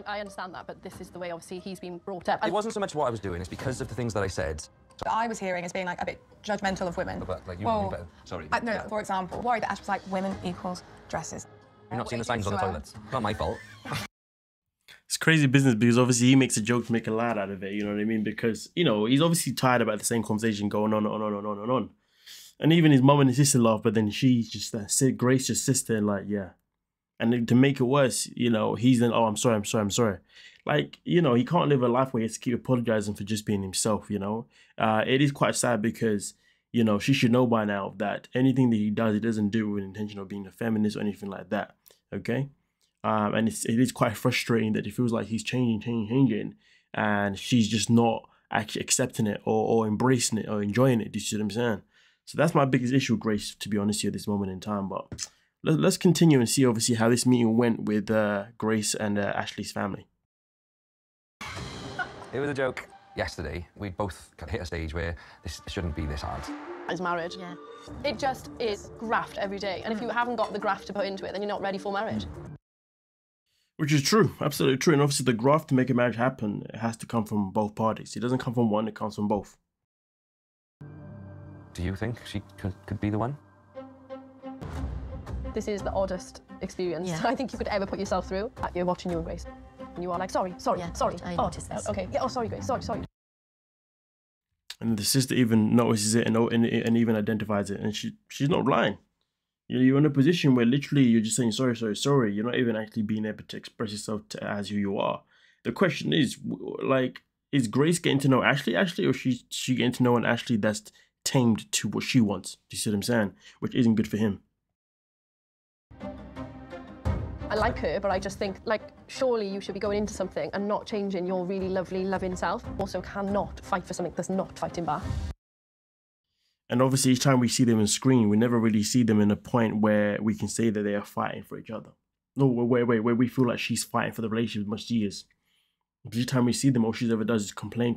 I understand that, but this is the way, obviously, he's been brought up. It wasn't so much what I was doing, it's because of the things that I said. That I was hearing as being like a bit judgmental of women. But like you well, better. Sorry. No, for example, worried that Ash was like, women equals dresses. You've not seen the signs on the toilets. Not my fault. It's crazy business because obviously he makes a joke to make a lad out of it, you know what I mean? Because, you know, he's obviously tired about the same conversation going on and on and on and on. And even his mum and his sister laugh, but then she just said, Grace just sits there like, yeah. And then to make it worse, you know, he's then, oh, I'm sorry. Like, you know, he can't live a life where he has to keep apologizing for just being himself, you know? It is quite sad because, you know, she should know by now that anything that he doesn't do with intention of being a feminist or anything like that, okay? And it is quite frustrating that it feels like he's changing, and she's just not actually accepting it or embracing it or enjoying it. Do you see what I'm saying? So that's my biggest issue with Grace, to be honest, here at this moment in time. But let's continue and see, obviously, how this meeting went with Grace and Ashley's family. It was a joke. Yesterday, we both hit a stage where this shouldn't be this hard. His marriage. Yeah. It just is graft every day. And if you haven't got the graft to put into it, then you're not ready for marriage. Which is true, absolutely true. And obviously the graft to make a marriage happen, it has to come from both parties. It doesn't come from one, it comes from both. Do you think she could be the one? This is the oddest experience I think you could ever put yourself through. You're watching you and Grace. And you are like, sorry. Yeah, sorry. I noticed this. Okay, yeah, oh, sorry, Grace, sorry. And the sister even notices it and even identifies it. And she's not lying. You're in a position where literally you're just saying sorry. You're not even actually being able to express yourself as who you are. The question is, like, is Grace getting to know Ashley, or she getting to know an Ashley that's tamed to what she wants? Do you see what I'm saying? Which isn't good for him. I like her, but I just think, like, surely you should be going into something and not changing your really lovely, loving self. Also cannot fight for something that's not fighting back. And obviously, each time we see them on screen, we never really see them in a point where we can say that they are fighting for each other. No, where we feel like she's fighting for the relationship as much as she is. Each time we see them, all she ever does is complain.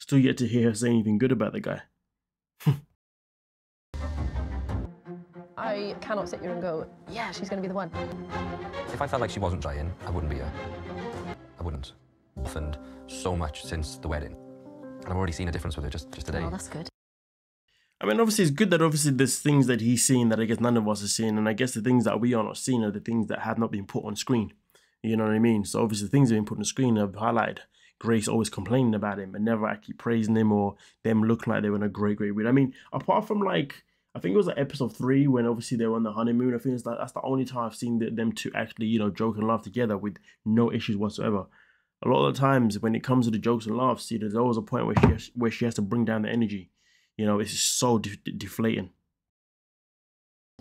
Still yet to hear her say anything good about the guy. I cannot sit here and go, yeah, she's going to be the one. If I felt like she wasn't trying, I wouldn't be here. I wouldn't. Softened so much since the wedding. And I've already seen a difference with her just today. Oh, that's good. I mean, obviously, it's good that obviously there's things that he's seen that I guess none of us are seeing. And I guess the things that we are not seeing are the things that have not been put on screen. You know what I mean? So obviously the things that have been put on screen have highlighted Grace always complaining about him and never actually praising him or them looking like they were in a great mood. I mean, apart from like, I think it was like episode 3 when obviously they were on the honeymoon. I think it's like, that's the only time I've seen them two actually, you know, joke and laugh together with no issues whatsoever. A lot of the times when it comes to the jokes and laughs, see, there's always a point where she has to bring down the energy. You know, it's just so deflating.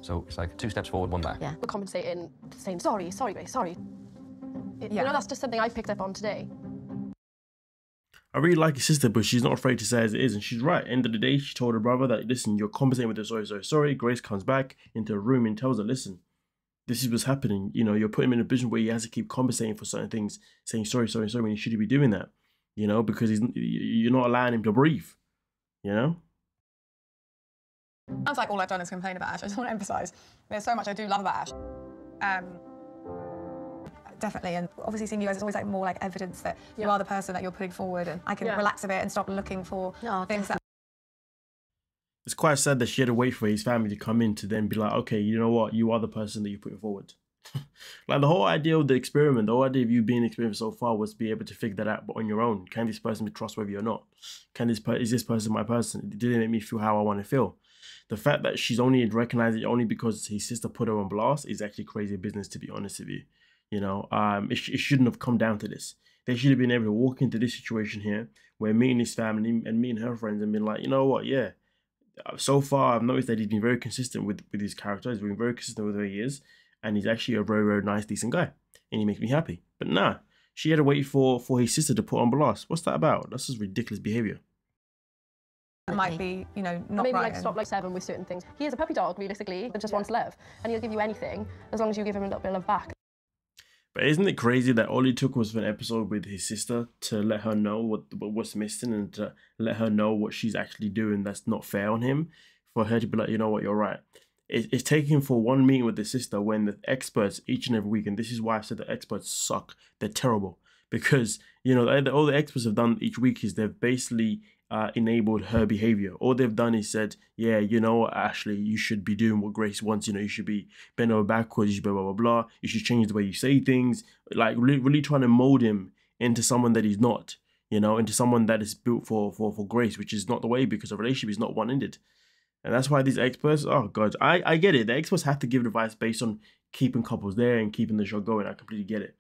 So it's like 2 steps forward, 1 back. Yeah. We're compensating, saying, sorry, Grace, sorry. You know, that's just something I picked up on today. I really like his sister, but she's not afraid to say as it is, and she's right. End of the day, she told her brother that, listen, you're compensating with the sorry. Grace comes back into the room and tells her, listen, this is what's happening. You know, you're putting him in a position where he has to keep compensating for certain things, saying sorry, when he shouldn't be doing that. You know, because you're not allowing him to breathe. You know? Sounds like all I've done is complain about Ash. I just want to emphasise, there's so much I do love about Ash. Definitely, and obviously seeing you guys is always like more like evidence that you are the person that you're putting forward, and I can relax a bit and stop looking for things that... It's quite sad that she had to wait for his family to come in to then be like, okay, you know what, you are the person that you're putting forward. Like the whole idea of the experiment, the whole idea of you being experienced so far was to be able to figure that out, but on your own. Can this person be trustworthy or not? Is this person my person? Did it make me feel how I want to feel? The fact that she's only recognized it only because his sister put her on blast is actually crazy business, to be honest with you. You know, it shouldn't have come down to this. They should have been able to walk into this situation here where me and his family and me and her friends and been like, you know what, yeah. So far, I've noticed that he's been very consistent with his character. He's been very consistent with who he is. And he's actually a very, very nice, decent guy. And he makes me happy. But nah, she had to wait for his sister to put on blast. What's that about? That's just ridiculous behaviour. It might be, you know, not maybe right. Like stop like 7 with certain things. He is a puppy dog, realistically, that just wants love. And he'll give you anything as long as you give him a little bit of love back. But isn't it crazy that all it took was an episode with his sister to let her know what's missing and to let her know what she's actually doing that's not fair on him, for her to be like, you know what, you're right. it's taking for one meeting with the sister when the experts each and every week, and this is why I said the experts suck. They're terrible because, you know, all the experts have done each week is they've basically enabled her behavior. All they've done is said, yeah, you know what, Ashley, you should be doing what Grace wants. You know, you should be bent over backwards. You should blah, blah, blah, blah. You should change the way you say things. Like really trying to mold him into someone that he's not, you know, into someone that is built for Grace, which is not the way because a relationship is not one-ended. And that's why these experts, oh God, I get it. The experts have to give advice based on keeping couples there and keeping the show going. I completely get it.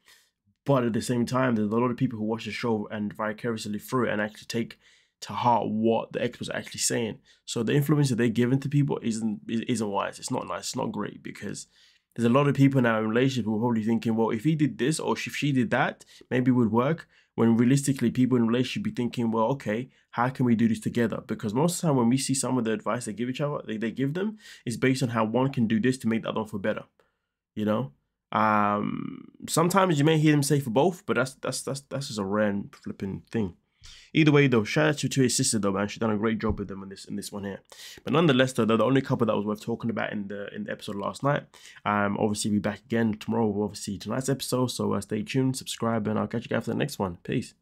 But at the same time, there's a lot of people who watch the show and vicariously through it and actually take to heart what the experts are actually saying. So the influence that they're giving to people isn't wise. It's not nice. It's not great because there's a lot of people now in relationships who are probably thinking, well, if he did this or if she did that, maybe it would work. When realistically, people in relationships be thinking, well, okay, how can we do this together? Because most of the time when we see some of the advice they give each other, they give them, is based on how one can do this to make the other one feel better. You know? Sometimes you may hear them say for both, but that's just a rare flipping thing. Either way, though, shout out to his sister, though, man. She's done a great job with them in this one here. But nonetheless, though, they're the only couple that was worth talking about in the episode last night. Obviously, we'll be back again tomorrow. We'll obviously tonight's episode. So stay tuned, subscribe, and I'll catch you guys for the next one. Peace.